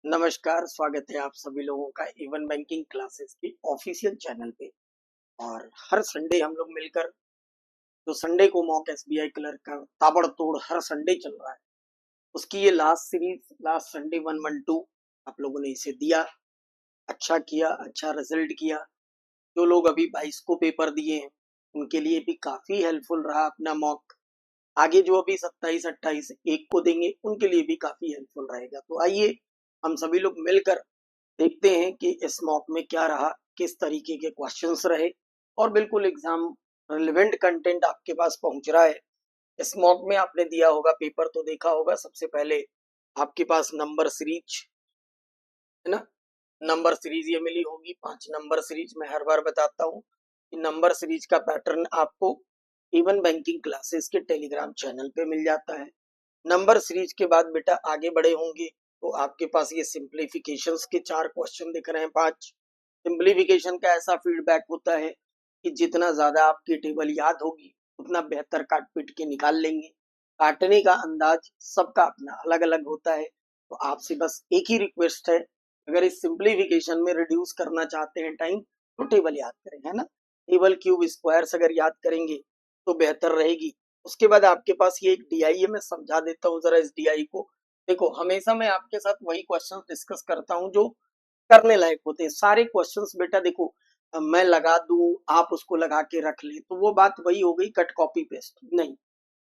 नमस्कार, स्वागत है आप सभी लोगों का इवन बैंकिंग क्लासेस की ऑफिशियल चैनल पे। और हर संडे हम लोग मिलकर जो संडे को मॉक एसबीआई क्लर्क का ताबड़तोड़ हर संडे चल रहा है, उसकी ये लास्ट सीरीज, लास्ट संडे 112 आप लोगों ने इसे दिया, अच्छा किया, अच्छा रिजल्ट किया। जो लोग अभी 22 को पेपर दिए हैं उनके लिए भी काफी हेल्पफुल रहा अपना मॉक। आगे जो अभी 27, 28 एक को देंगे उनके लिए भी काफी हेल्पफुल रहेगा। तो आइए हम सभी लोग मिलकर देखते हैं कि इस मॉक में क्या रहा, किस तरीके के क्वेश्चंस रहे और बिल्कुल एग्जाम रिलेवेंट कंटेंट आपके पास पहुंच रहा है। इस मॉक में आपने दिया होगा पेपर तो देखा होगा, सबसे पहले आपके पास नंबर सीरीज है ना। नंबर सीरीज ये मिली होगी, 5 नंबर सीरीज। मैं हर बार बताता हूँ कि नंबर सीरीज का पैटर्न आपको इवन बैंकिंग क्लासेस के टेलीग्राम चैनल पे मिल जाता है। नंबर सीरीज के बाद बेटा आगे बड़े होंगे तो आपके पास ये सिंप्लीफिकेशंस के 4 क्वेश्चन दिख रहे हैं, 5। सिंप्लीफिकेशन का ऐसा फीडबैक होता है कि जितना ज्यादा आपकी टेबल याद होगी उतना बेहतर काट पीट के निकाल लेंगे। काटने का अंदाज सबका अपना अलग अलग होता है। तो आपसे बस एक ही रिक्वेस्ट है, अगर इस सिंप्लीफिकेशन में रिड्यूस करना चाहते हैं टाइम तो टेबल याद करें, है ना। टेबल क्यूब स्क्वायर्स अगर याद करेंगे तो बेहतर रहेगी। उसके बाद आपके पास ये एक डीआई है, मैं समझा देता हूँ जरा इस डीआई को। देखो, हमेशा मैं आपके साथ वही क्वेश्चन डिस्कस करता हूँ जो करने लायक होते हैं। सारे क्वेश्चंस बेटा देखो, मैं लगा दूं आप उसको लगा के रख ले तो वो बात वही हो गई, कट कॉपी पेस्ट नहीं।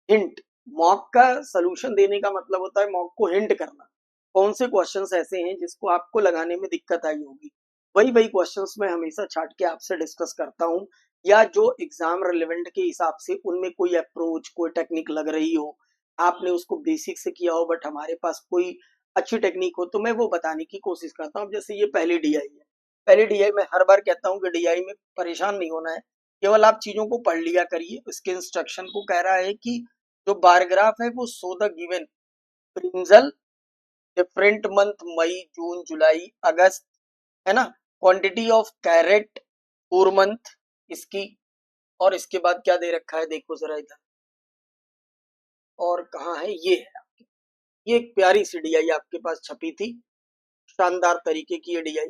हिंट, मॉक का सलूशन देने का मतलब होता है मॉक को हिंट करना। कौन से क्वेश्चंस ऐसे हैं जिसको आपको लगाने में दिक्कत आई होगी, वही वही क्वेश्चंस मैं हमेशा छाट के आपसे डिस्कस करता हूँ। या जो एग्जाम रिलेवेंट के हिसाब से उनमें कोई अप्रोच, कोई टेक्निक लग रही हो, आपने उसको बेसिक से किया हो बट हमारे पास कोई अच्छी टेक्निक हो, तो मैं वो बताने की कोशिश करता हूँ। जैसे ये पहली डीआई है, पहली डीआई में हर बार कहता हूँ कि डीआई में परेशान नहीं होना है, केवल आप चीजों को पढ़ लिया करिए। इसके इंस्ट्रक्शन को कह रहा है कि जो बार ग्राफ है वो show the given brinjal different month, May, June, July, August, है ना। Quantity of carrot four month इसकी। और इसके बाद क्या दे रखा है देखो जरा इधर, और कहाँ है, ये है आपकी। ये एक प्यारी सी डीआई आपके पास छपी थी, शानदार तरीके की ये डीआई।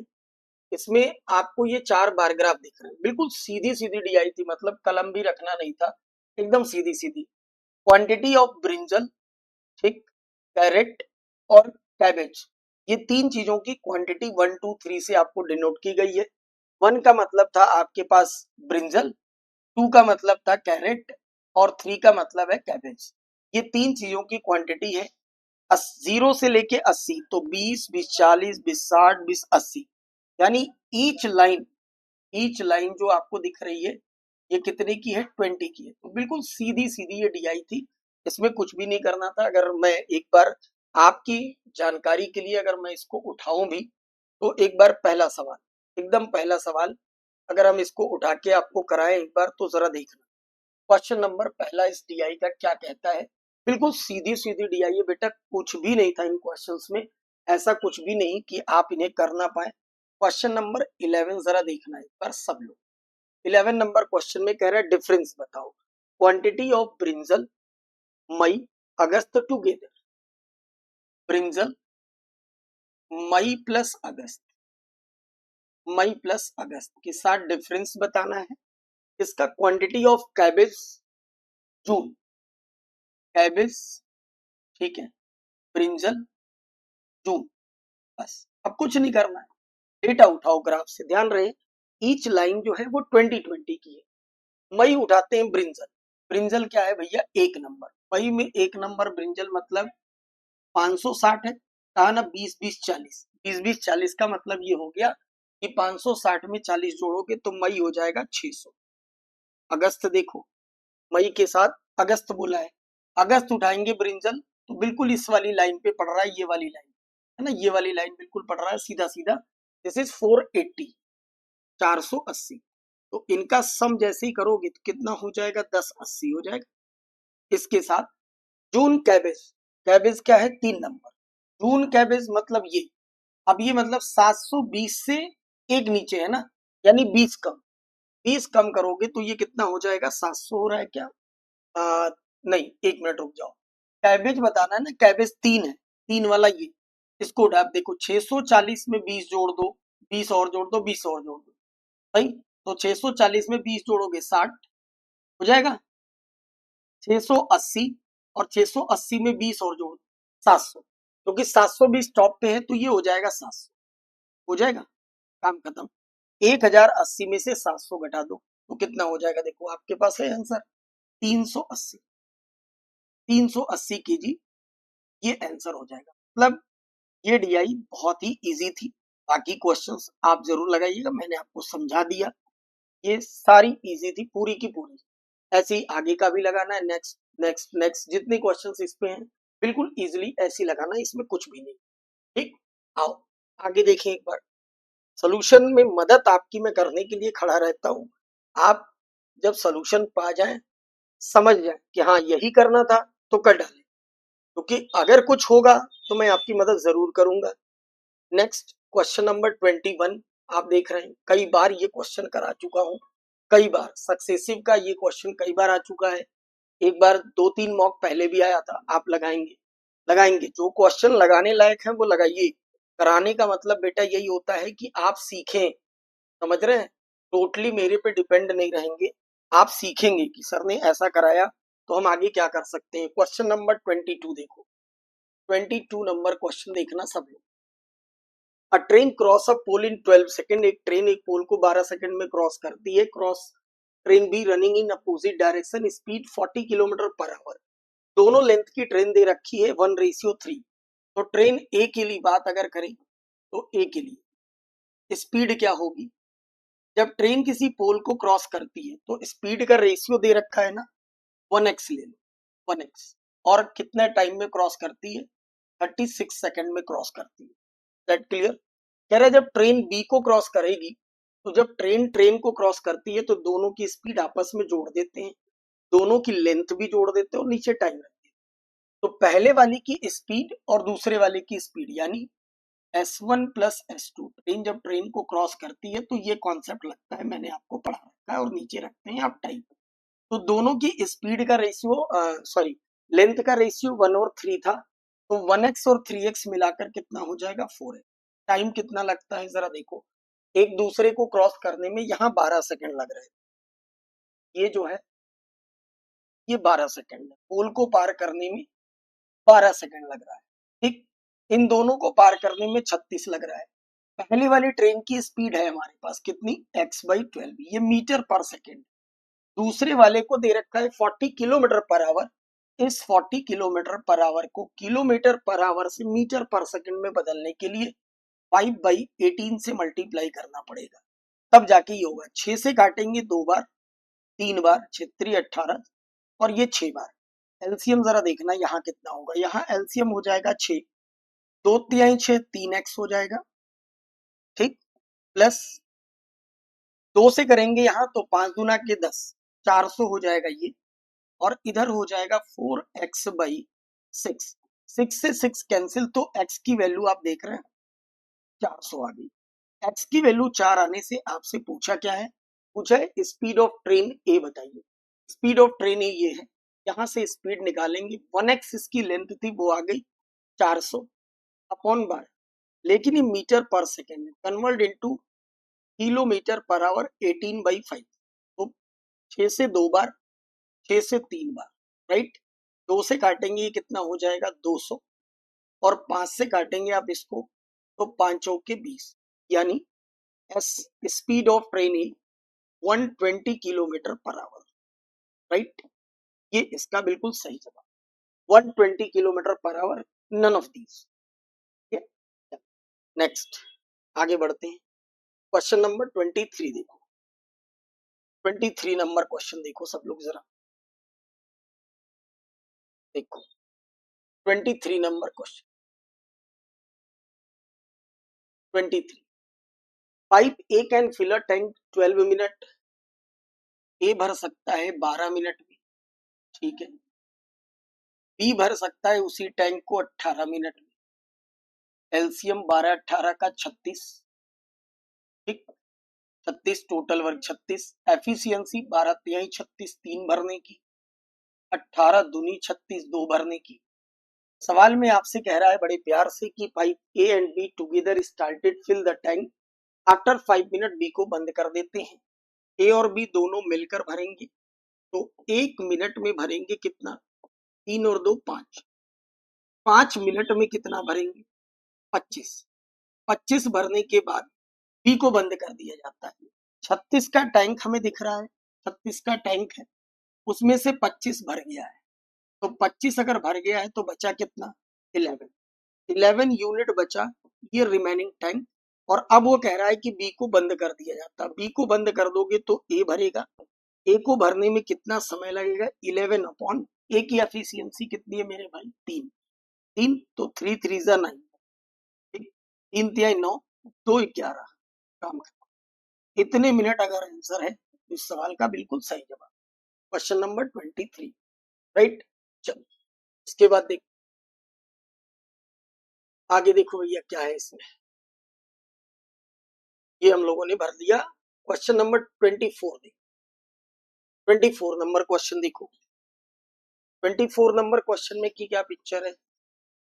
इसमें आपको ये 4 बार ग्राफ दिख रहे हैं, बिल्कुल सीधी सीधी डीआई थी, मतलब कलम भी रखना नहीं था, एकदम सीधी सीधी। क्वांटिटी ऑफ ब्रिंजल, ठीक, कैरेट और कैबेज, ये 3 चीजों की क्वांटिटी 1 2 3 से आपको डिनोट की गई है। 1 का मतलब था आपके पास ब्रिंजल, 2 का मतलब था कैरेट और 3 का मतलब है कैबेज। ये 3 चीजों की क्वांटिटी है। 0 से लेके 80, तो 20 20 40 20 60 20 80, यानी ईच लाइन जो आपको दिख रही है ये कितने की है, 20 की है। तो बिल्कुल सीधी सीधी ये डीआई थी, इसमें कुछ भी नहीं करना था। अगर मैं एक बार आपकी जानकारी के लिए अगर मैं इसको उठाऊं भी, तो एक बार पहला सवाल, एकदम पहला सवाल अगर हम इसको उठा के आपको कराएं एक बार तो जरा देखना। क्वेश्चन नंबर पहला इस डीआई का क्या कहता है। बिल्कुल सीधी सीधी डीआई है बेटा, कुछ भी नहीं था इन क्वेश्चंस में, ऐसा कुछ भी नहीं कि आप इन्हें कर ना पाए। क्वेश्चन नंबर 11 जरा देखना एक बार सब लोग। 11 नंबर क्वेश्चन में कह रहा है डिफरेंस बताओ quantity of brinjal May August together. Brinjal May plus August, May plus August के साथ डिफरेंस बताना है। इसका quantity of cabbage June, cabbage, ठीक है, ब्रिंजल जून, बस। अब कुछ नहीं करना है, डेटा उठाओ ग्राफ से, ध्यान रहे ईच लाइन जो है वो 20 की है। मई उठाते हैं ब्रिंजल, ब्रिंजल क्या है भैया, एक नंबर। मई में एक नंबर ब्रिंजल मतलब 560 है, कहा ना 20 20 40, 20 20 40 का मतलब ये हो गया कि 560 में 40 जोड़ोगे तो मई हो जाएगा 600। अगस्त देखो, मई के साथ अगस्त बोला है, अगस्त उठाएंगे ब्रिंजल तो बिल्कुल इस वाली लाइन पे पड़ रहा है, ये वाली लाइन है ना, ये वाली लाइन बिल्कुल पड़ रहा है सीधा सीधा। This is 480, 480। तो इनका सम जैसे ही करोगे तो कितना हो जाएगा, 1080 हो जाएगा। इसके साथ जून कैबेज, कैबेज क्या है, 3 नंबर। जून कैबेज मतलब ये, अब ये मतलब 720 से एक नीचे है ना, यानी 20 कम, 20 कम करोगे तो ये कितना हो जाएगा, 700 हो रहा है क्या। नहीं, एक मिनट रुक जाओ, कैबेज बताना है ना, कैबेज 3 है, 3 वाला ये, इसको उठा, आप देखो 640 में 20 जोड़ दो, 20 और जोड़ दो, 20 और जोड़ दो भाई, तो 640 में 20 जोड़ोगे 60 हो जाएगा, 680, और 680 में 20 और जोड़ 700, क्योंकि 720 टॉप पे है तो ये हो जाएगा 700, हो जाएगा, काम खत्म। 1080 में से 700 घटा दो तो कितना हो जाएगा, देखो आपके पास है आंसर 380, 380 केजी ये आंसर हो जाएगा। मतलब ये डीआई बहुत ही इजी थी, बाकी क्वेश्चंस आप जरूर लगाइएगा, मैंने आपको समझा दिया, ये सारी इजी थी पूरी की पूरी। ऐसे ही आगे का भी लगाना है, नेक्स्ट नेक्स्ट नेक्स्ट जितने क्वेश्चंस इस पे हैं बिल्कुल इजीली ऐसे ही लगाना, इसमें कुछ भी नहीं। ठीक, आओ आगे देखें एक बार। सोल्यूशन में मदद आपकी मैं करने के लिए खड़ा रहता हूँ, आप जब सोल्यूशन पा जाए, समझ जाए कि हाँ यही करना था तो कर डालें, क्योंकि अगर कुछ होगा तो मैं आपकी मदद जरूर करूंगा। नेक्स्ट क्वेश्चन नंबर 21 आप देख रहे हैं, कई बार ये क्वेश्चन करा चुका हूँ, कई बार सक्सेसिव का ये क्वेश्चन कई बार आ चुका है, एक बार 2-3 मॉक पहले भी आया था। आप लगाएंगे लगाएंगे जो क्वेश्चन लगाने लायक है वो लगाइए, कराने का मतलब बेटा यही होता है कि आप सीखें, समझ रहे हैं, टोटली मेरे पे डिपेंड नहीं रहेंगे, आप सीखेंगे कि सर ने ऐसा कराया तो हम आगे क्या कर सकते हैं। क्वेश्चन नंबर 22 देखो, 22 नंबर क्वेश्चन देखना सब लोग। A train cross a pole in 12 second, एक ट्रेन एक पोल को 12 सेकंड में क्रॉस करती है, cross train B running in opposite direction, speed 40 kilometre per hour, दोनों लेंथ की ट्रेन दे रखी है 1:3। तो ट्रेन ए के लिए बात अगर करें तो ए के लिए स्पीड क्या होगी, जब ट्रेन किसी पोल को क्रॉस करती है तो स्पीड का रेशियो दे रखा है ना, 1x ले लो, 1x, और कितने टाइम में क्रॉस करती है, 36 सेकंड में क्रॉस करती है। That clear. कह रहे जब ट्रेन बी को क्रॉस करेगी, तो जब ट्रेन ट्रेन को क्रॉस करती है तो दोनों की स्पीड आपस में जोड़ देते हैं, दोनों की लेंथ भी जोड़ देते हैं और नीचे टाइम रखते हैं, तो पहले वाली की स्पीड और दूसरे वाले की स्पीड यानी S1 प्लस S2, ट्रेन जब ट्रेन को क्रॉस करती है तो ये कॉन्सेप्ट लगता है, मैंने आपको पढ़ा रखा है, और नीचे रखते हैं आप टाइम। तो दोनों की स्पीड का रेशियो, सॉरी लेंथ का रेशियो 1 और 3 था, तो 1x और 3x मिलाकर कितना हो जाएगा 4x। टाइम कितना लगता है जरा देखो, एक दूसरे को क्रॉस करने में यहाँ 12 सेकंड लग रहे हैं, ये जो है ये 12 सेकंड है, पोल को पार करने में 12 सेकंड लग रहा है, ठीक, इन दोनों को पार करने में 36 लग रहा है। पहले वाली ट्रेन की स्पीड है हमारे पास कितनी, x/12, ये मीटर पर सेकंड, दूसरे वाले को दे रखा है 40 किलोमीटर पर आवर, इस 40 किलोमीटर पर आवर को किलोमीटर पर आवर से मीटर पर सेकंड में बदलने के लिए 5/18 से मल्टीप्लाई करना पड़ेगा, तब जाके ये होगा। 6 से काटेंगे 2 बार, 3 बार, 6×3 = 18, और ये 6 बार। एलसीएम जरा देखना यहाँ कितना होगा, यहाँ एलसीएम हो जाएगा 6, 2×3 = 6, 3x हो जाएगा, ठीक, प्लस 2 से करेंगे यहाँ तो 5×2 = 10, 400 हो जाएगा ये, और इधर हो जाएगा 4x/6, 6 से 6 कैंसिल, तो x की वैल्यू आप देख रहे हैं 400 आ गई। x की वैल्यू 4 आने से आपसे पूछा क्या है, पूछा है स्पीड ऑफ ट्रेन ए बताइए। स्पीड ऑफ ट्रेन ए ये है, यहाँ से स्पीड निकालेंगे, 1x इसकी लेंथ थी वो आ गई 400 अपॉन बार, लेकिन ये मीटर पर सेकेंड है, convert into kilometre per our 18/5, तो 6 से 2 बार, 6 से 3 बार, राइट, 2 से काटेंगे ये कितना हो जाएगा 200, और 5 से काटेंगे आप इसको तो 5×4 = 20, यानी स्पीड ऑफ ट्रेन है 120 किलोमीटर पर आवर, राइट, ये इसका बिल्कुल सही जवाब, 120 kilometre per hour, none of these. Next आगे बढ़ते हैं, क्वेश्चन नंबर 23 देखो, 23 नंबर क्वेश्चन देखो सब लोग जरा, देखो 23 number question, 23, pipe A can fill a tank 12 minute, A भर सकता है 12 मिनट में, ठीक है, बी भर सकता है उसी टैंक को 18 मिनट में, एलसीएम 12×18 का 36, ठीक, 36 टोटल वर्क 36, एफिशिएंसी 12×3 = 36 3 भरने की, 18×2 = 36 2 भरने की, सवाल में आपसे कह रहा है बड़े प्यार से कि pipe A and B together started fill the tank after 5 minute, B को बंद कर देते हैं। ए और बी दोनों मिलकर भरेंगे, तो 1 मिनट में भरेंगे कितना? 3 और 2 5। 5 मिनट में कितना भरेंगे? 25। 25 भरने के बाद बी को बंद कर दिया जाता है। 36 का टैंक हमें दिख रहा है, 36 का टैंक है, उसमें से 25 भर गया है। तो 25 अगर भर गया है तो बचा कितना? 11। 11 यूनिट बचा, ये रिमेनिंग टैंक। और अब वो कह रहा है कि बी को बंद कर दिया जाता। बी को बंद कर दोगे तो ए भरेगा। ए को भरने में कितना समय लगेगा? 11 अपॉन ए की एफिशिएंसी कितनी है मेरे भाई? 3। 3 तो 3 3 जा 9, 3 3 9, 2 11 काम खत्म। इतने मिनट अगर आंसर है तो इस सवाल का बिल्कुल सही जवाब क्वेश्चन नंबर 23, राइट। चलो इसके बाद देख, आगे देखो भैया क्या है इसमें। ये हम लोगों ने भर दिया। क्वेश्चन नंबर 24 देखो। 24 नंबर क्वेश्चन देखो। 24 नंबर क्वेश्चन में की क्या पिक्चर है?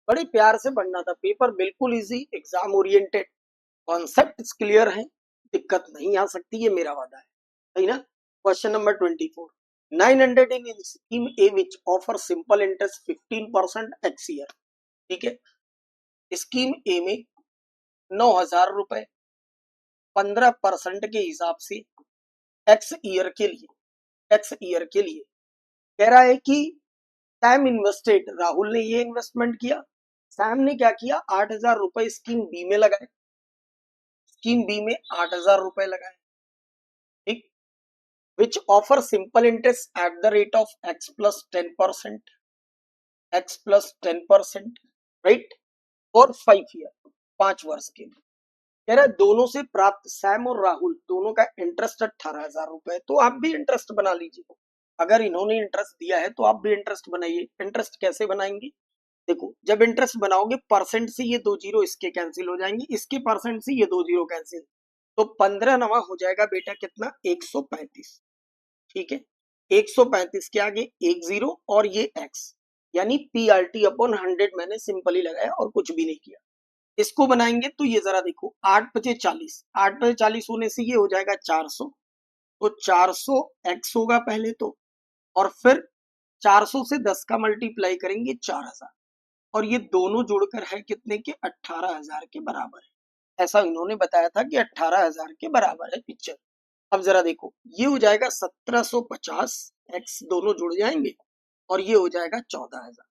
बड़े प्यार से पढ़ना था, पेपर बिल्कुल easy, exam oriented, concept clear है, दिक्कत नहीं आ सकती, ये मेरा वादा है, सही ना। Question number 24, 900 in scheme A which offer simple interest 15% x year. ठीक है, स्कीम ए में 9,000 रुपए 15% के हिसाब से एक्स ईयर के लिए, एक्स ईयर के लिए कह रहा है कि सैम इन्वेस्टेड, राहुल ने ये इन्वेस्टमेंट किया। सैम ने क्या किया? 8,000 रुपए स्कीम बी में लगाए, स्कीम बी में 8,000 रुपए लगाए, ठीक। Which offer simple interest at the rate of x plus 10%, x plus 10%, right, for 5 year, 5 वर्ष के लिए। कह रहा है दोनों से प्राप्त, सैम और राहुल दोनों का इंटरेस्ट 18,000 रुपए, तो आप भी इंटरेस्ट बना लीजिए। अगर इन्होंने इंटरेस्ट दिया है तो आप भी इंटरेस्ट बनाइए। इंटरेस्ट कैसे बनाएंगे? देखो, जब इंटरेस्ट बनाओगे परसेंट से ये 2 जीरो इसके कैंसिल हो जाएंगे, इसके परसेंट से ये 2 जीरो कैंसिल, तो 15 नवा हो जाएगा बेटा कितना? 135। ठीक है, 135 के आगे 1 जीरो और ये एक्स, यानी पीआरटी अपॉन 100 मैंने सिंपली लगाया और कुछ भी नहीं किया। इसको बनाएंगे तो ये जरा देखो, 8 बचे 40, 8 बचे 40 होने से ये हो जाएगा 400, तो 400 एक्स होगा पहले तो, और फिर 400 से 10 का मल्टीप्लाई करेंगे 4,000, और ये दोनों जुड़कर है कितने के? 18,000 के बराबर है। ऐसा इन्होंने बताया था कि 18,000 के बराबर है पिक्चर। अब जरा देखो, ये हो जाएगा 1750, एक्स दोनों जुड़ जाएंगे, और ये हो जाएगा 14,000,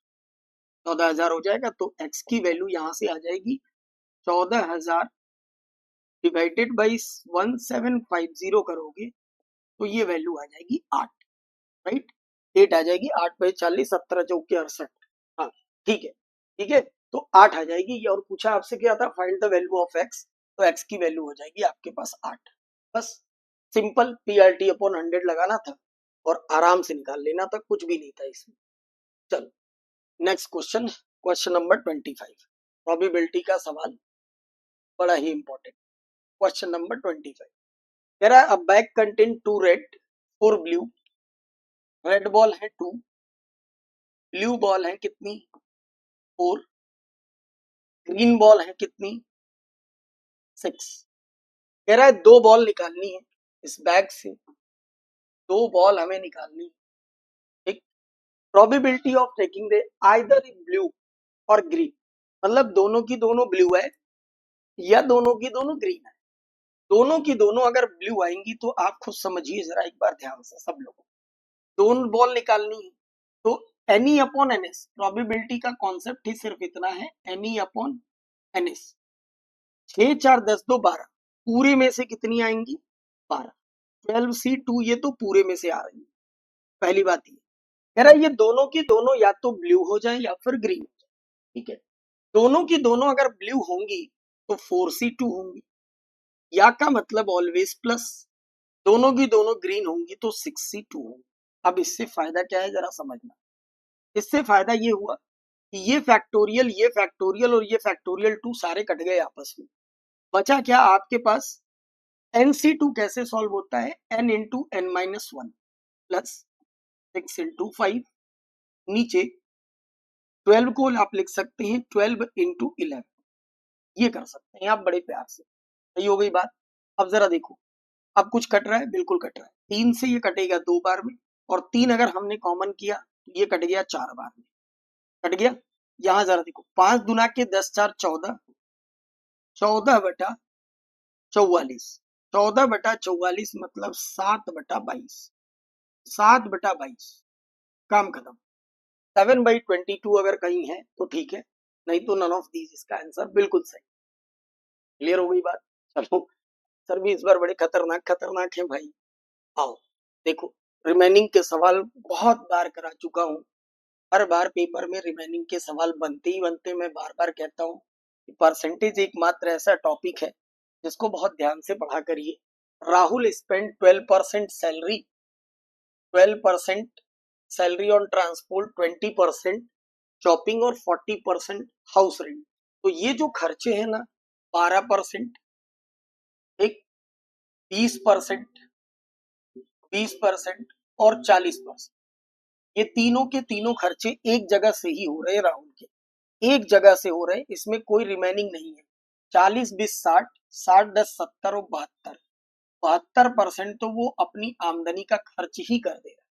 14,000 हो जाएगा, तो एक्स की वैल्यू यहां से आ जाएगी 14,000 डिवाइडेड बाई 1750 करोगे तो ये वैल्यू आ जाएगी 8, राइट। 8 आ जाएगी, 8 बाई 40, 17 चौके 68। हाँ ठीक है, ठीक है, तो 8 आ जाएगी। और पूछा आपसे क्या था? Find the value of x, तो एक्स की वैल्यू हो जाएगी आपके पास 8। बस सिंपल पीआरटी अपॉन 100 लगाना था और आराम से निकाल लेना था, कुछ भी नहीं था इसमें। चलो next question, question number 25, probability का सवाल, बड़ा ही इंपॉर्टेंट। क्वेश्चन नंबर 25 कह रहा है अ bag contain 2 red 4 blue, red ball है 2, ब्लू बॉल है कितनी? 4, ग्रीन बॉल है कितनी? 6। कह रहा है 2 बॉल निकालनी है इस बैग से, 2 बॉल हमें निकालनी है, ठीक। Probability of taking the either blue और ग्रीन, मतलब दोनों की दोनों ब्लू है या दोनों की दोनों ग्रीन है। दोनों की दोनों अगर ब्लू आएंगी तो आप खुद समझिए जरा एक बार ध्यान से सब लोग, दोनों बॉल निकालनी है तो एनी अपॉन एनएस, प्रोबेबिलिटी का कॉन्सेप्ट ही सिर्फ इतना है, एनी अपॉन एनएस। 6 4 10 2 12, पूरे में से कितनी आएंगी? 12। 12C2 ये तो पूरे में से आ रही है, पहली बात ये कह रहा है ये दोनों की दोनों या तो ब्लू हो जाए या फिर ग्रीन हो जाए, ठीक है। दोनों की दोनों अगर ब्लू होंगी तो 4C2 होंगी, या का मतलब ऑलवेज प्लस, दोनों की दोनों ग्रीन होंगी तो 6C2 होंगी। अब इससे फायदा क्या है जरा समझना। इससे फायदा ये हुआ कि ये फैक्टोरियल और ये फैक्टोरियल 2 सारे कट गए आपस में, बचा क्या आपके पास? NC2 कैसे सॉल्व होता है? n into n minus 1 plus 6 into 5, नीचे 12 को आप लिख सकते हैं 12 इंटू 11, ये कर सकते हैं आप बड़े प्यार से। सही हो गई बात। अब जरा देखो, अब कुछ कट रहा है, बिल्कुल कट रहा है। 3 से ये कटेगा 2 बार में, और 3 अगर हमने कॉमन किया तो ये कट गया 4 बार में, कट गया। यहां जरा देखो, 5 दुना के 10 4 14, 14 बटा 44, 14 बटा 44 मतलब 7 बटा 22, 7 बटा 22, काम खत्म। 7/22 अगर कहीं है तो ठीक है, नहीं तो नन ऑफ दीज इसका आंसर बिल्कुल सही। क्लियर हो गई बात। चलो सर भी इस बार बड़े खतरनाक खतरनाक है भाई। आओ देखो, रिमेनिंग के सवाल बहुत बार करा चुका हूँ, हर बार पेपर में रिमेनिंग के सवाल बनते ही बनते। मैं बार बार कहता हूँ कि परसेंटेज एकमात्र ऐसा टॉपिक है जिसको बहुत ध्यान से पढ़ा करिए। Rahul spend 12% salary, 12% salary on transport, 20% shopping और 40% हाउस रेंट। तो ये जो खर्चे हैं ना, 12%, एक 20%, 20% और 40%, ये तीनों के तीनों खर्चे एक जगह से ही हो रहे हैं राहुल के, एक जगह से हो रहे हैं, इसमें कोई रिमेनिंग नहीं है। 40 20 60, 60 10 70 और 72, 72% तो वो अपनी आमदनी का खर्च ही कर दे रहा है।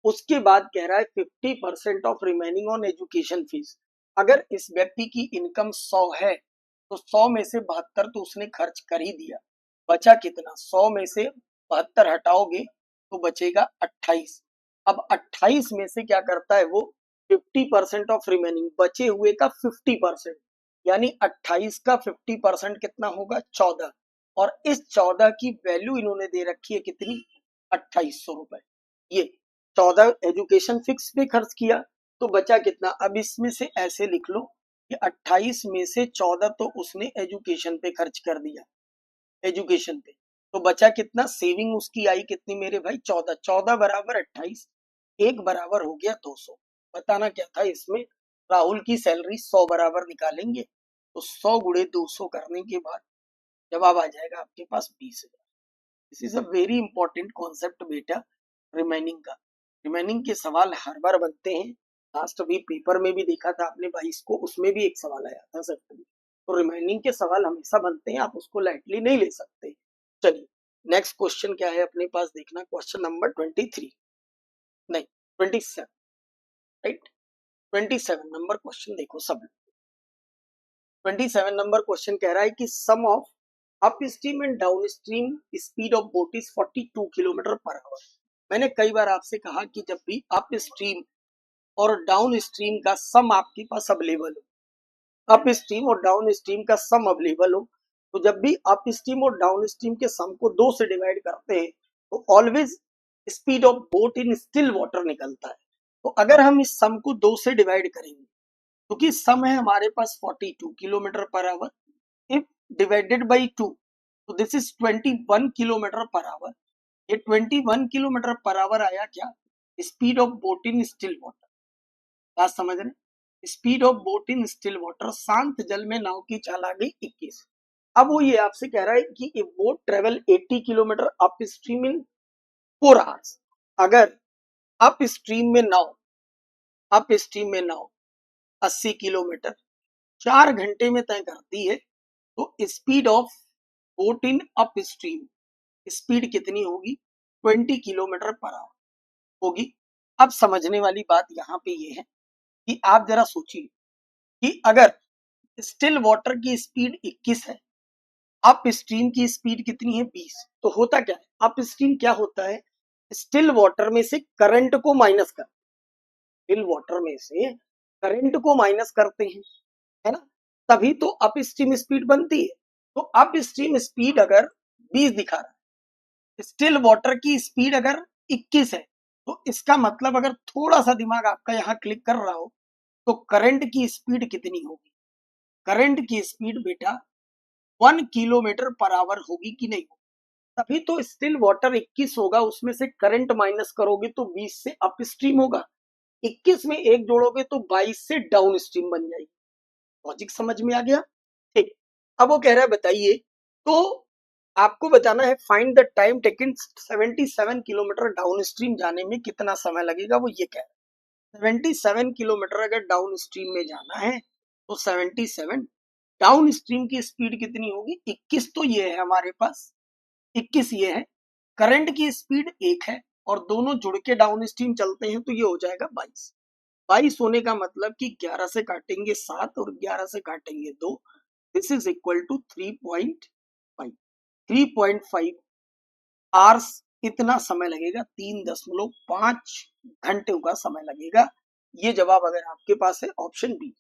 उसके बाद कह रहा है 50% of remaining on education fees. अगर इस व्यक्ति की इनकम 100 है तो 100 में से 72 तो उसने खर्च कर ही दिया, बचा कितना? 100 में से 72 हटाओगे तो बचेगा 28। अब 28 में से क्या करता है वो, 50% ऑफ रिमेनिंग, बचे हुए का 50%, यानी 28 का 50% कितना होगा? 14। और इस 14 की वैल्यू इन्होंने दे रखी है कितनी? 2800 रुपए। ये 14 एजुकेशन फिक्स पे खर्च किया तो बचा कितना? अब इसमें से ऐसे लिख लो कि 28 में से 14 तो उसने एजुकेशन पे खर्च कर दिया, एजुकेशन पे, तो बचा कितना? सेविंग उसकी आई कितनी मेरे भाई? 14, 14 बराबर 28, एक बराबर हो गया 200। बताना क्या था इसमें? राहुल की सैलरी 100 बराबर निकालेंगे तो 100 गुणे 200 करने के बाद जवाब आ जाएगा आपके पास 20,000। This is a very important concept बेटा, रिमेनिंग का। रिमेनिंग के सवाल हर बार बनते हैं। लास्ट अभी पेपर में भी देखा था आपने 22 को, उसमें भी एक सवाल आया था सर। तो रिमेनिंग के सवाल हमेशा बनते हैं, आप उसको लाइटली नहीं ले सकते। चलिए नेक्स्ट क्वेश्चन क्या है अपने पास, देखना क्वेश्चन नंबर 23, नहीं 27, राइट। 27 नंबर क्वेश्चन देखो सब। 27 नंबर क्वेश्चन कह रहा है कि sum of upstream and downstream speed of boat is 42 kilometre per hour. मैंने कई बार आपसे कहा कि जब भी अप स्ट्रीम और डाउन स्ट्रीम का सम आपके पास अवेलेबल हो, अप स्ट्रीम और डाउन स्ट्रीम का सम अवेलेबल हो, तो जब भी अप स्ट्रीम और डाउन स्ट्रीम के सम को 2 से डिवाइड करते हैं तो always speed of boat in still water निकलता है। तो अगर हम इस सम को 2 से डिवाइड करेंगे, क्योंकि सम है हमारे पास 42 kilometre per our, if divided by 2 तो this is 21 kilometre per our. ये 21 किलोमीटर पर आवर आया क्या? Speed of boat in still water. बात समझ रहे? Speed of boat in still water, शांत जल में नाव की चाल आ गई 21। अब वो ये आपसे कह रहा है कि ए boat travel 80 kilometre up stream in 4 hours. अगर अप स्ट्रीम में नाव, अप स्ट्रीम में नाव 80 किलोमीटर 4 घंटे में तय करती है, तो speed of boat in up stream, speed कितनी होगी? 20 किलोमीटर पर आवर होगी। अब समझने वाली बात यहाँ पे ये है कि आप जरा सोचिए कि अगर स्टिल वाटर की स्पीड 21 है, अप स्ट्रीम की स्पीड कितनी है? 20, तो होता क्या है? अप स्ट्रीम क्या होता है? स्टिल वाटर में से करंट को माइनस कर, स्टिल वाटर में से करंट को माइनस करते हैं, है ना, तभी तो अप स्ट्रीम स्पीड बनती है। तो अप स्ट्रीम स्पीड अगर 20 दिखा रहा है, स्टिल वाटर की स्पीड अगर 21 है, तो इसका मतलब अगर थोड़ा सा दिमाग आपका यहाँ क्लिक कर रहा हो तो करंट की स्पीड कितनी होगी? करंट की स्पीड बेटा 1 किलोमीटर पर आवर होगी कि नहीं? तभी तो स्टिल वाटर 21 होगा, उसमें से करंट माइनस करोगे तो 20 से अप स्ट्रीम होगा, 21 में एक जोड़ोगे तो 22 से डाउन स्ट्रीम बन जाएगी। लॉजिक समझ में आ गया? ठीक। अब वो कह रहा है बताइए, तो आपको बताना है find the time taken 77 kilometre down stream जाने में कितना समय लगेगा, वो ये कह रहा है। 77 किलोमीटर अगर डाउन स्ट्रीम में जाना है तो 77 डाउन स्ट्रीम की स्पीड कितनी होगी? 21 तो ये है हमारे पास, 21 ये है, करंट की स्पीड 1 है और दोनों जुड़ के डाउन स्ट्रीम चलते हैं तो ये हो जाएगा 22। 22 होने का मतलब कि 11 से काटेंगे 7 और 11 से काटेंगे 2, this is equal to 3.5। 3.5 hours इतना समय लगेगा, 3.5 घंटे का समय लगेगा। ये जवाब अगर आपके पास है ऑप्शन बी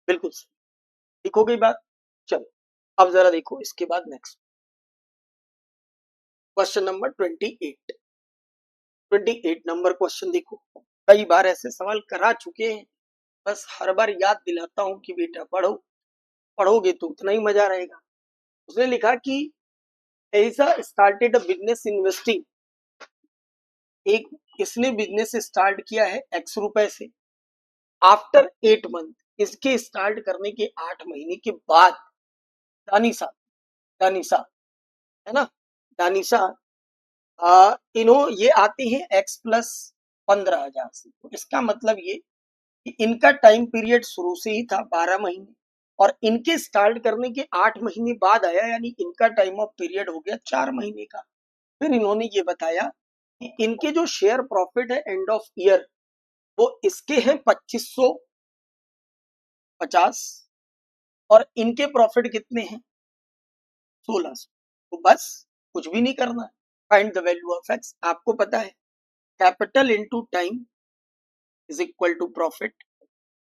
बिल्कुल सही। ठीक हो गई बात। चलो अब जरा देखो इसके बाद next question number 28। 28 number question देखो, कई बार ऐसे सवाल करा चुके हैं, बस हर बार याद दिलाता हूं कि बेटा पढ़ो, पढ़ोगे तो उतना ही मजा रहेगा। उसने लिखा कि ऐसा स्टार्टेड अ बिजनेस इन्वेस्टिंग, एक इसने बिजनेस स्टार्ट किया है x रुपए से, आफ्टर 8 मंथ, इसके स्टार्ट करने के 8 महीने के बाद दानिशा, दानिशा है ना, दानिशा इन्हों ये आते हैं x प्लस 15,000 से। तो इसका मतलब ये कि इनका टाइम पीरियड शुरू से ही था 12 महीने और इनके स्टार्ट करने के 8 महीने बाद आया, यानी इनका टाइम ऑफ पीरियड हो गया 4 महीने का। फिर इन्होंने ये बताया कि इनके जो शेयर प्रॉफिट है एंड ऑफ ईयर वो इसके हैं 2550 और इनके प्रॉफिट कितने हैं 1600। तो बस कुछ भी नहीं करना, find the value of X. आपको पता है capital into time is equal to profit,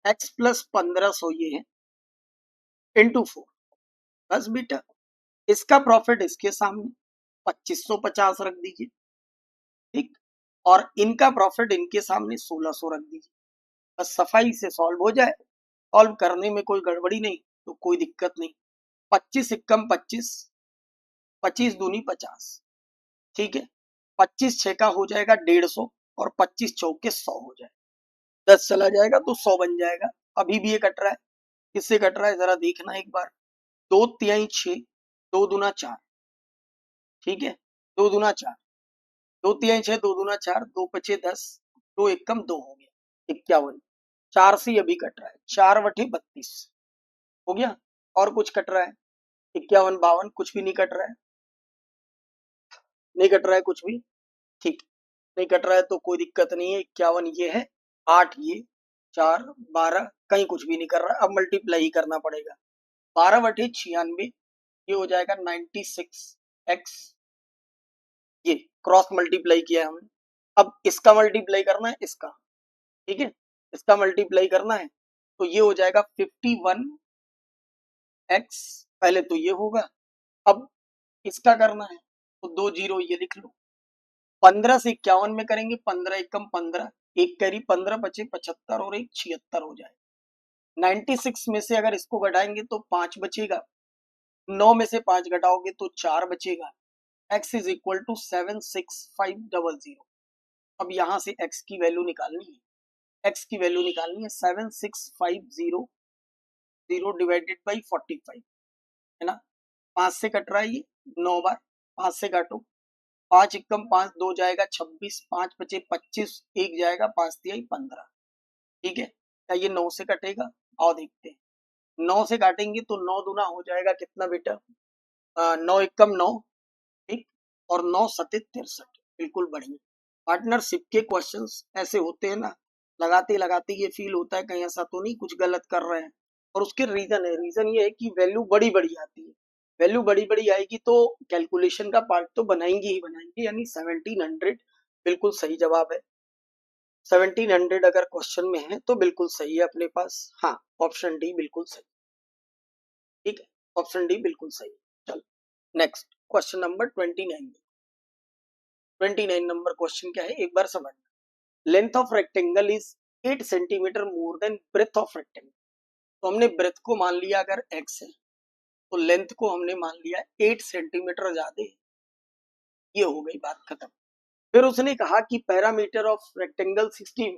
X plus 1500 ये है इनटू 4। बस बेटा इसका प्रॉफिट इसके सामने 2550 रख दीजिए, ठीक, और इनका प्रॉफिट इनके सामने 1600 रख दीजिए। बस सफाई से सॉल्व हो जाए, सॉल्व करने में कोई गड़बड़ी नहीं तो कोई दिक्कत नहीं। 25 इक्कम 25, 25 दूनी 50, ठीक है, 25 छः का हो जाएगा 150 और 25 चौके 100 हो जाएगा, 10 चला जाएगा तो 100 बन जाएगा। अभी भी ये कट रहा है, किससे कट रहा है जरा देखना एक बार, 2 तिहाई 6, 2 दूना 4, ठीक है, 2 दूना 4, 2 तिहाई 6, 2 दूना 4, 2 पचे 10, 2 एकम 2 हो गया 51। 4 से अभी कट रहा है, 4 बटे 32 हो गया। और कुछ कट रहा है 51 52, कुछ भी नहीं कट रहा है, नहीं कट रहा है कुछ भी, ठीक, नहीं कट रहा है तो कोई दिक्कत नहीं है। 51 ये है, 8 ये, 4 12, कहीं कुछ भी नहीं कर रहा है। अब मल्टीप्लाई ही करना पड़ेगा, 12 बटे 96 ये हो जाएगा 96x, ये क्रॉस मल्टीप्लाई किया है हमने। अब इसका मल्टीप्लाई करना है इसका, ठीक है, इसका मल्टीप्लाई करना है तो ये हो जाएगा 51x, पहले तो ये होगा, अब इसका करना है तो 2 जीरो ये लिख लो। 15 से 51 में करेंगे, 15 एकम 15, एक कैरी 15 बचे 75 और एक 76 हो जाए। 96 में से अगर इसको घटाएंगे तो 5 बचेगा, 9 में से 5 घटाओगे तो 4 बचेगा। x is equal to 76500। अब यहां से x की वैल्यू निकालनी है, x की वैल्यू निकालनी है 7650 डिवाइडेड बाई 45, है ना, 5 से कट रहा है ये 9 बार, 5 से काटो, 5 इक्कम 5, 2 जाएगा 26, 5 बचे 25, 1 जाएगा 5 तिहाई 15, ठीक है, क्या ये 9 से कटेगा? आओ देखते हैं, 9 से काटेंगे तो 9 दूना हो जाएगा कितना बेटा, 9 इक्कम 9, ठीक, और 9 सते 63, बिल्कुल बढ़िया। पार्टनरशिप के क्वेश्चंस ऐसे होते हैं ना, लगाते लगाते ये फील होता है कहीं ऐसा तो नहीं कुछ गलत कर रहे हैं, और उसके रीजन है, रीजन ये है कि वैल्यू बड़ी बड़ी आती है, वैल्यू बड़ी बड़ी आएगी तो कैलकुलेशन का पार्ट तो बनाएंगे ही बनाएंगे, यानी 1700 बिल्कुल सही जवाब है। 1700 अगर क्वेश्चन में है तो बिल्कुल सही है अपने पास, हाँ ऑप्शन डी बिल्कुल सही, ठीक है, ऑप्शन डी बिल्कुल सही। चलो नेक्स्ट क्वेश्चन नंबर 29। 29 नंबर क्वेश्चन क्या है एक बार समझना, length of rectangle is 8 centimetre more than breadth of rectangle. तो हमने ब्रेथ को मान लिया अगर x है तो लेंथ को हमने मान लिया 8 सेंटीमीटर ज्यादा है, ये हो गई बात खत्म। फिर उसने कहा कि पैरामीटर ऑफ रेक्टेंगल 60,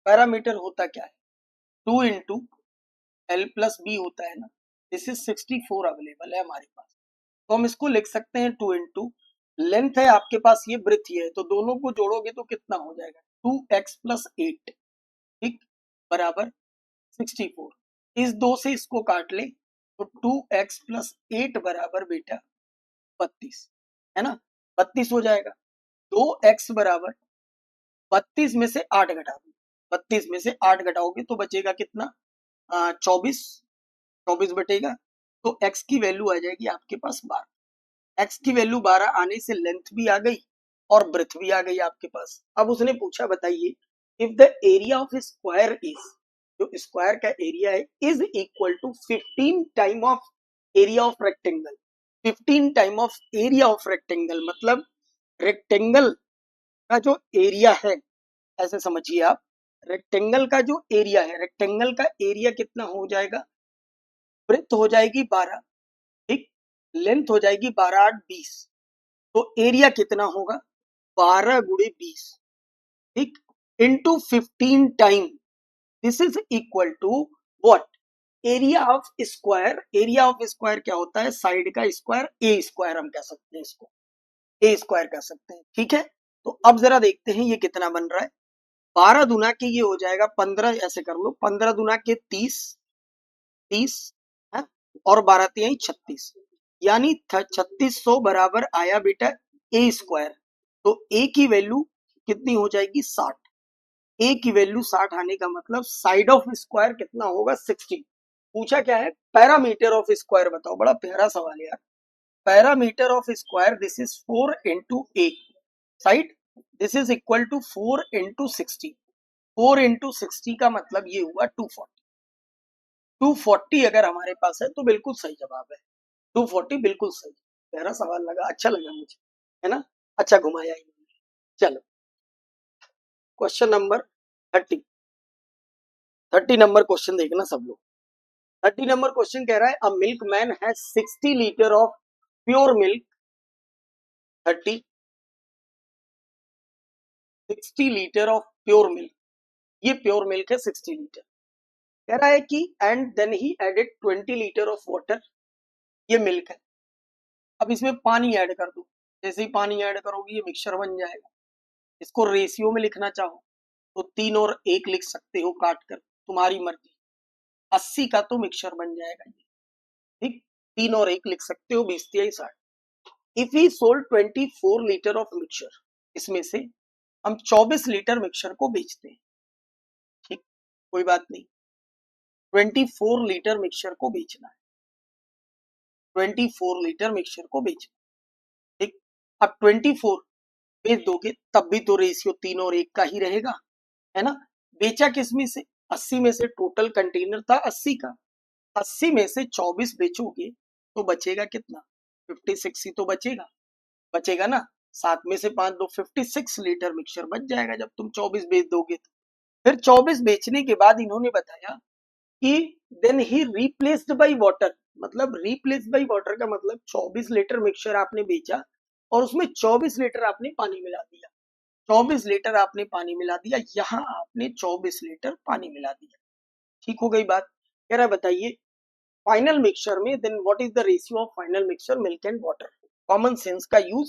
पैरामीटर होता क्या है 2 इंटू एल प्लस बी होता है ना, दिस इज 64 अवेलेबल है हमारे पास, तो हम इसको लिख सकते हैं 2 इंटू लेंथ है आपके पास, ये ब्रेथ ही है, तो दोनों को जोड़ोगे तो कितना हो जाएगा 2x प्लस 8, ठीक, बराबर 64। इस 2 से इसको काट ले तो 2x प्लस 8 बराबर बेटा 32, है ना, 32 हो जाएगा। 2x बराबर 32 में से 8 घटा दो, 32 में से 8 घटाओगे तो बचेगा कितना, 24, 24 बटेगा, तो x की वैल्यू आ जाएगी आपके पास 12। x की वैल्यू 12 आने से लेंथ भी आ गई और ब्रेथ भी आ गई आपके पास। अब उसने पूछा बताइए if the area of square is, जो स्क्वायर का एरिया है, is equal to 15 time of area of rectangle. 15 time of area of rectangle मतलब रेक्टेंगल का जो एरिया है, ऐसे समझिए आप, रेक्टेंगल का जो एरिया है, रेक्टेंगल का एरिया कितना हो जाएगा, ब्रेथ हो जाएगी 12, ठीक, लेंथ हो जाएगी 12 8 20, तो एरिया कितना होगा 12 गुणे 20, ठीक, into 15 time, this is equal to what, area of square. Area of square क्या होता है, साइड का स्क्वायर, ए स्क्वायर हम कह सकते हैं इसको, ए स्क्वायर कह सकते हैं, ठीक है। तो अब जरा देखते हैं ये कितना बन रहा है। 12 दुना के ये हो जाएगा 15, ऐसे कर लो, 15 दुना के 30, 30 है, और 12 तिहाई 36, यानी 3600 बराबर आया बेटा ए स्क्वायर। तो ए की वैल्यू कितनी हो जाएगी 60। ए की वैल्यू 60 आने का मतलब साइड ऑफ स्क्वायर कितना होगा 60। पूछा क्या है, पैरामीटर ऑफ स्क्वायर बताओ, बड़ा प्यारा सवाल है यार। Parameter of square this is 4 into a side, this is equal to 4 into 60। 4 into 60 का मतलब ये हुआ 240। 240 अगर हमारे पास है तो बिल्कुल सही जवाब है, 240 बिल्कुल सही। प्यारा सवाल लगा, अच्छा लगा मुझे, है ना, अच्छा घुमाया इन्होंने। चलो क्वेश्चन नंबर 30, 30 नंबर क्वेश्चन देखना सब लोग। 30 नंबर क्वेश्चन कह रहा है a milkman has 60 litre of pure milk, 30 60 litre of pure milk, ये प्योर मिल्क है 60 लीटर। कह रहा है कि and then he added 20 litre of water, ये मिल्क है। अब इसमें पानी ऐड कर दो, जैसे ही पानी ऐड करोगे ये मिक्सचर बन जाएगा। इसको रेशियो में लिखना चाहो तो 3 और 1 लिख सकते हो काट कर, तुम्हारी मर्जी। 80 का तो मिक्सचर बन जाएगा ये, ठीक, 3 और 1 लिख सकते हो, 20 तिहाई 60। If he sold 24 litre of mixture, इसमें से हम 24 लीटर मिक्सचर को बेचते हैं, ठीक, कोई बात नहीं, 24 लीटर मिक्सचर को बेचना है, 24 लीटर मिक्सचर को बेचना, ठीक। अब 24 बेच दोगे तब भी तो रेशियो 3 और 1 का ही रहेगा, है ना। बेचा किसमें से, 80 में से, टोटल कंटेनर था 80 का, 80 में से 24 बेचोगे तो बचेगा कितना, 56 ही तो बचेगा, बचेगा ना। 7 में से 5 दो 56 लीटर मिक्सचर बच जाएगा जब तुम 24 बेच दोगे तो। फिर 24 बेचने के बाद इन्होंने बताया कि then he replaced by water, मतलब रिप्लेस बाई वाटर का मतलब 24 लीटर मिक्सचर आपने बेचा और उसमें 24 लीटर आपने पानी मिला दिया, 24 लीटर आपने पानी मिला दिया, यहाँ आपने 24 लीटर पानी मिला दिया, ठीक हो गई बात। कह रहा है बताइए फाइनल मिक्सचर में then what is the ratio of final mixture milk and water. Common sense का यूज,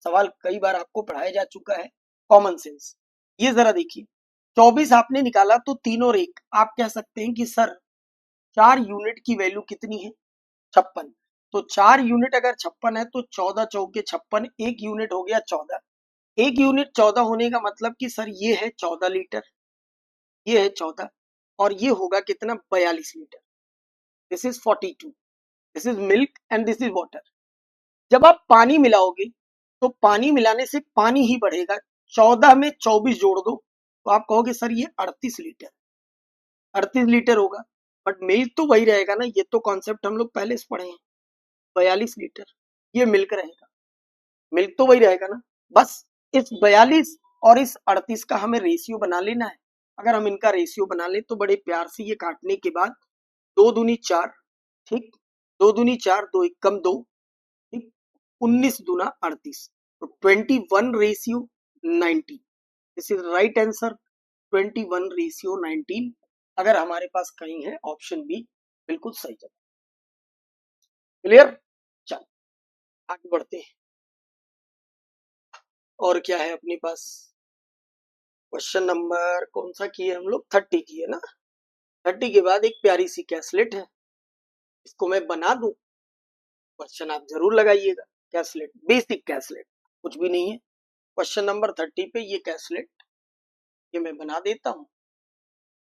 सवाल कई बार आपको पढ़ाया जा चुका है, कॉमन सेंस। ये जरा देखिए 24 आपने निकाला तो 3 और 1, आप कह सकते हैं कि सर 4 यूनिट की वैल्यू कितनी है 56, तो 4 यूनिट अगर 56 है तो 14 चौके 56, 1 यूनिट हो गया 14, 1 यूनिट 14 होने का मतलब कि सर ये है 14 लीटर, ये है 14, और ये होगा कितना 42 litre, this is 42, this is milk and this is water. जब आप पानी मिलाओगे तो पानी मिलाने से पानी ही बढ़ेगा, 14 में 24 जोड़ दो तो आप कहोगे सर ये 38 लीटर, 38 लीटर होगा, बट मिल्क तो वही रहेगा ना, ये तो कॉन्सेप्ट हम लोग पहले से पढ़े हैं, 42 लीटर ये मिल्क रहेगा, मिल्क तो वही रहेगा ना। बस इस 42 और इस 38 का हमें रेशियो बना लेना है। अगर हम इनका रेशियो बना ले तो बड़े प्यार से ये काटने के बाद 2 दूनी 4, ठीक, 2 दूनी 4, 2 एकम 2, ठीक, 19 दूना 38, तो 21 ratio 19, this is right answer, 21 ratio 19 अगर हमारे पास कहीं है ऑप्शन बी बिल्कुल सही जवाब। क्लियर, चल आगे बढ़ते हैं, और क्या है अपने पास। क्वेश्चन नंबर कौन सा किए हम लोग? 30 किए ना। 30 के बाद एक प्यारी सी कैसलेट है, इसको मैं बना दूं, क्वेश्चन आप जरूर लगाइएगा। कैसलेट, बेसिक कैसलेट, कुछ भी नहीं है। क्वेश्चन नंबर 30 पे ये कैसलेट ये मैं बना देता हूं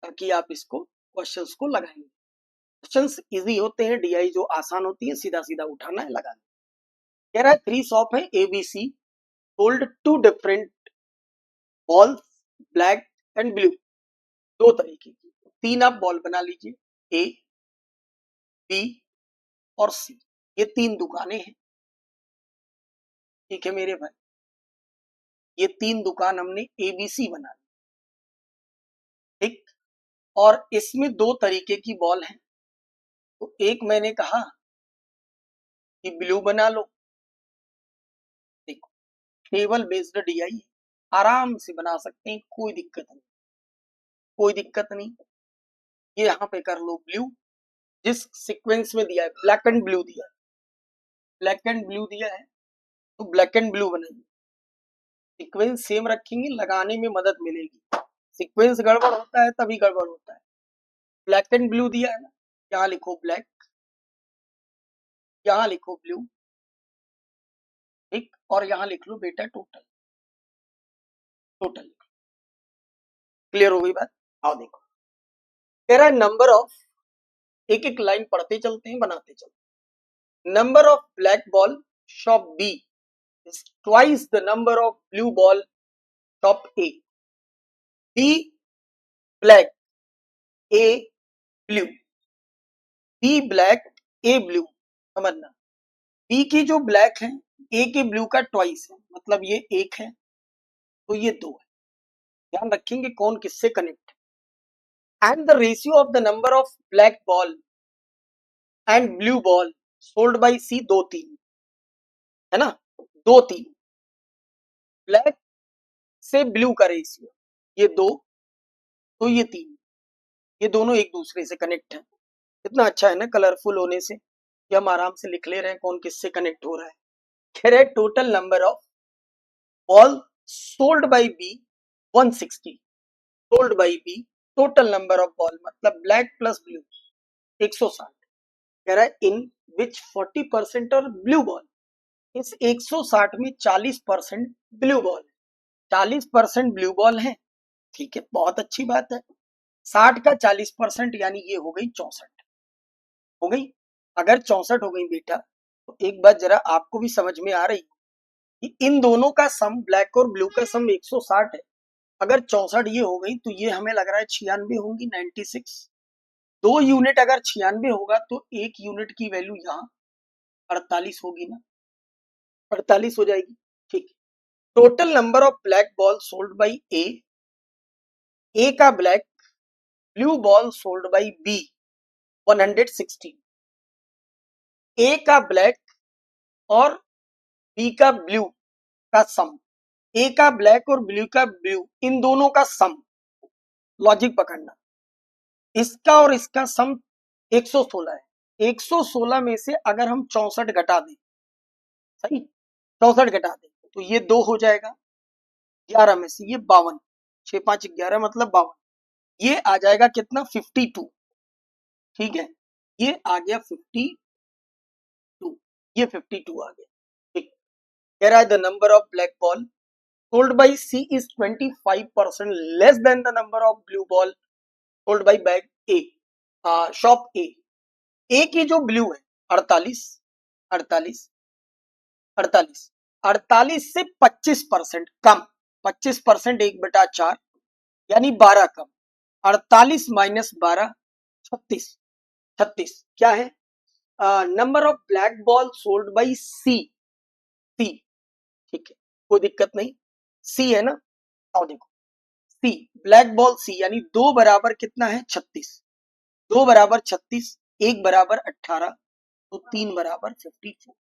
ताकि आप इसको क्वेश्चंस को लगाएंगे। क्वेश्चंस इजी होते हैं, डीआई जो आसान होती है, सीधा सीधा उठाना है, लगाना। कह रहा है 3 शॉप है ABC, sold 2 different balls, black and blue, 2 तरीके की। 3 आप बॉल बना लीजिए, ए, बी और सी, ये 3 दुकानें हैं। ठीक है मेरे भाई, ये 3 दुकान हमने एबीसी बना ली, ठीक। और इसमें 2 तरीके की बॉल है, तो एक मैंने कहा कि ब्लू बना लो। देखो, टेबल बेस्ड डीआई आराम से बना सकते हैं, कोई दिक्कत नहीं, कोई दिक्कत नहीं। ये यहाँ पे कर लो ब्लू, जिस सीक्वेंस में दिया है, ब्लैक एंड ब्लू दिया है, ब्लैक एंड ब्लू दिया है, तो ब्लैक एंड ब्लू बनाइए। सीक्वेंस सेम रखेंगे, लगाने में मदद मिलेगी। सीक्वेंस गड़बड़ होता है तभी गड़बड़ होता है। ब्लैक एंड ब्लू दिया है ना, यहाँ लिखो ब्लैक, यहाँ लिखो ब्लू, ठीक, और यहाँ लिख लो बेटा टोटल, टोटल। क्लियर हो गई बात? आओ देखो, कह रहा है नंबर ऑफ, एक एक लाइन पढ़ते चलते हैं, बनाते चलते। Number of black ball shop B is twice the number of blue ball shop A. B black, A blue, B black, A blue। समझना, B की जो ब्लैक है A के ब्लू का ट्वाइस है, मतलब ये एक है तो ये दो है। ध्यान रखेंगे कौन किससे कनेक्ट है। And the ratio of the number of black ball and blue ball sold bye C 2-3 है ना, 2-3। ब्लैक से ब्लू का रेशियो ये 2, तो ये 3, ये दोनों एक दूसरे से कनेक्ट है। कितना अच्छा है ना कलरफुल होने से, कि हम आराम से लिख ले रहे हैं कौन किससे कनेक्ट हो रहा है। कह रहे total number of ball sold by B 160, sold by B, total number of ball मतलब ब्लैक प्लस ब्लू 160। कह रहा है इन विच 40% और ब्लू बॉल, इस 160 में 40% ब्लू बॉल, 40% ब्लू बॉल है। ठीक है, बहुत अच्छी बात है। 60 का 40% यानी ये हो गई 64, हो गई। अगर 64 हो गई बेटा, तो एक बात जरा आपको भी समझ में आ रही कि इन दोनों का सम, ब्लैक और ब्लू का सम 160 है। अगर 64 ये हो गई तो ये हमें लग रहा है 96 होंगी, 96। 2 यूनिट अगर 96 होगा तो 1 यूनिट की वैल्यू यहाँ 48 होगी ना, 48 हो जाएगी। ठीक, total number of black ball sold by A का black, blue ball sold by B 160। A का ब्लैक और बी का ब्लू का सम, ए का ब्लैक और ब्लू का ब्लू, इन दोनों का सम, लॉजिक पकड़ना, इसका और इसका सम 116 है। 116 में से अगर हम 64 घटा दें, सही, 64 घटा दें तो ये 2 हो जाएगा, 11 में से ये 52, 6 5 11 मतलब 52, ये आ जाएगा कितना 52। ठीक है, ये आ गया 52, ये 52 आ गया। ठीक, कह रहा है the number of black ball sold by C is 25% less than the number of blue ball sold by bag A, shop A। A की जो ब्लू है 48, 48, 48, 48 से 25% कम, 25% 1/4 यानी 12 कम, 48 माइनस 12 36, 36 क्या है, number of black ball sold by C, C, ठीक है, कोई दिक्कत नहीं, सी है ना। आओ देखो, सी ब्लैक बॉल सी यानी 2 बराबर कितना है 36, 2 बराबर 36, 1 बराबर 18, तो 3 बराबर 54,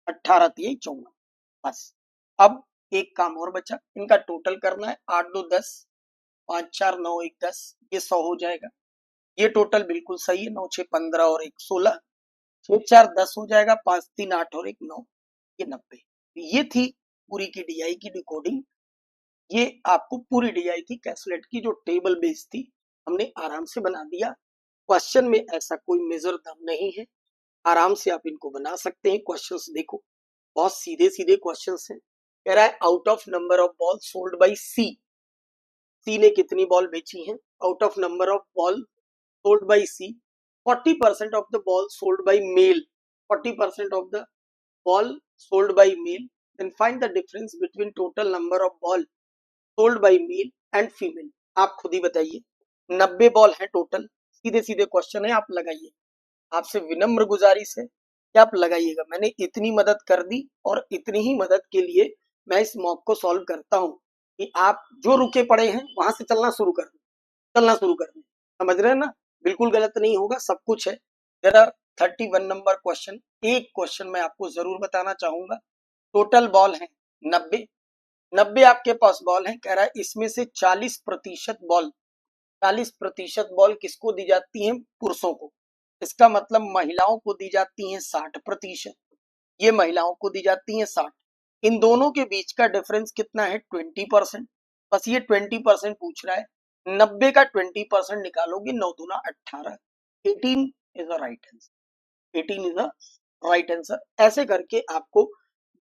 18 3 14। बस अब एक काम और बचा, इनका टोटल करना है। 8 2 10, 5 4 9 1 10, ये 100 हो जाएगा। ये टोटल बिल्कुल सही है, 9 6 15 और 1 16, 6 4 10 हो जाएगा, 5 3 8 और 1 9, ये 90। ये थी पूरी की डीआई की डिकोडिंग। ये आपको पूरी डीआई की कैलकुलेट की जो टेबल बेस थी हमने आराम से बना दिया। क्वेश्चन में ऐसा कोई मेजर दम नहीं है, आराम से आप इनको बना सकते हैं। क्वेश्चंस देखो, बहुत सीधे सीधे क्वेश्चंस हैं। कह रहा है out of number of ball sold by C, C ने कितनी बॉल बेची हैं? Out of number of ball sold by C, 40% of the ball sold by male, 40% of the ball sold by male, then find the difference between total number of ball sold by male and female। आप खुद ही बताइए, 90 ball है total, सीधे सीधे question है, आप लगाइए। आपसे विनम्र गुजारिश है कि आप लगाइएगा। मैंने इतनी मदद कर दी और इतनी ही मदद के लिए मैं इस मॉक को सॉल्व करता हूं कि आप जो रुके पड़े हैं वहां से चलना शुरू कर दें, चलना शुरू कर दें। समझ रहे हैं ना? बिल्कुल गलत नहीं होगा, सब कुछ है। जरा 31 नंबर क्वेश्चन, एक क्वेश्चन मैं आपको जरूर बताना चाहूंगा। टोटल बॉल है 90, 90 आपके पास बॉल है। कह रहा है इसमें से 40% बॉल, 40% बॉल किसको दी जाती है? पुरुषों को। इसका मतलब महिलाओं को दी जाती है 60%, ये महिलाओं को दी जाती है 60। इन दोनों के बीच का डिफरेंस कितना है? 20%। बस ये 20% पूछ रहा है। 90 का 20% निकालोगे, 9 दूना 18, 18 is the right answer, 18 is the right answer. ऐसे करके आपको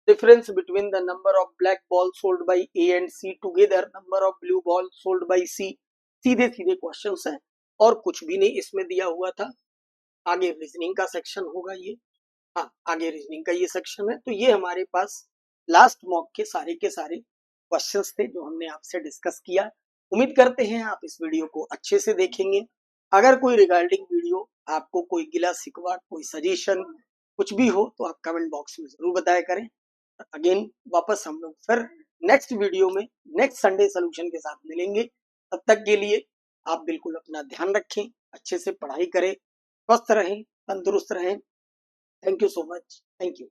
difference between the number of black ball sold by A and C together number of blue ball sold by C, सीधे सीधे क्वेश्चंस हैं और कुछ भी नहीं इसमें दिया हुआ था। आगे रीजनिंग का सेक्शन होगा ये, हाँ आगे रीजनिंग का ये सेक्शन है। तो ये हमारे पास लास्ट मॉक के सारे क्वेश्चंस थे जो हमने आपसे डिस्कस किया। उम्मीद करते हैं आप इस वीडियो को अच्छे से देखेंगे। अगर कोई रिगार्डिंग वीडियो आपको कोई गिला शिकवा, कोई सजेशन कुछ भी हो तो आप कमेंट बॉक्स में जरूर बताया करें। अगेन वापस हम लोग फिर नेक्स्ट वीडियो में नेक्स्ट संडे सोल्यूशन के साथ मिलेंगे। तब तक के लिए आप बिल्कुल अपना ध्यान रखें, अच्छे से पढ़ाई करें, स्वस्थ रहें, तंदुरुस्त रहें। Thank you so much, thank you.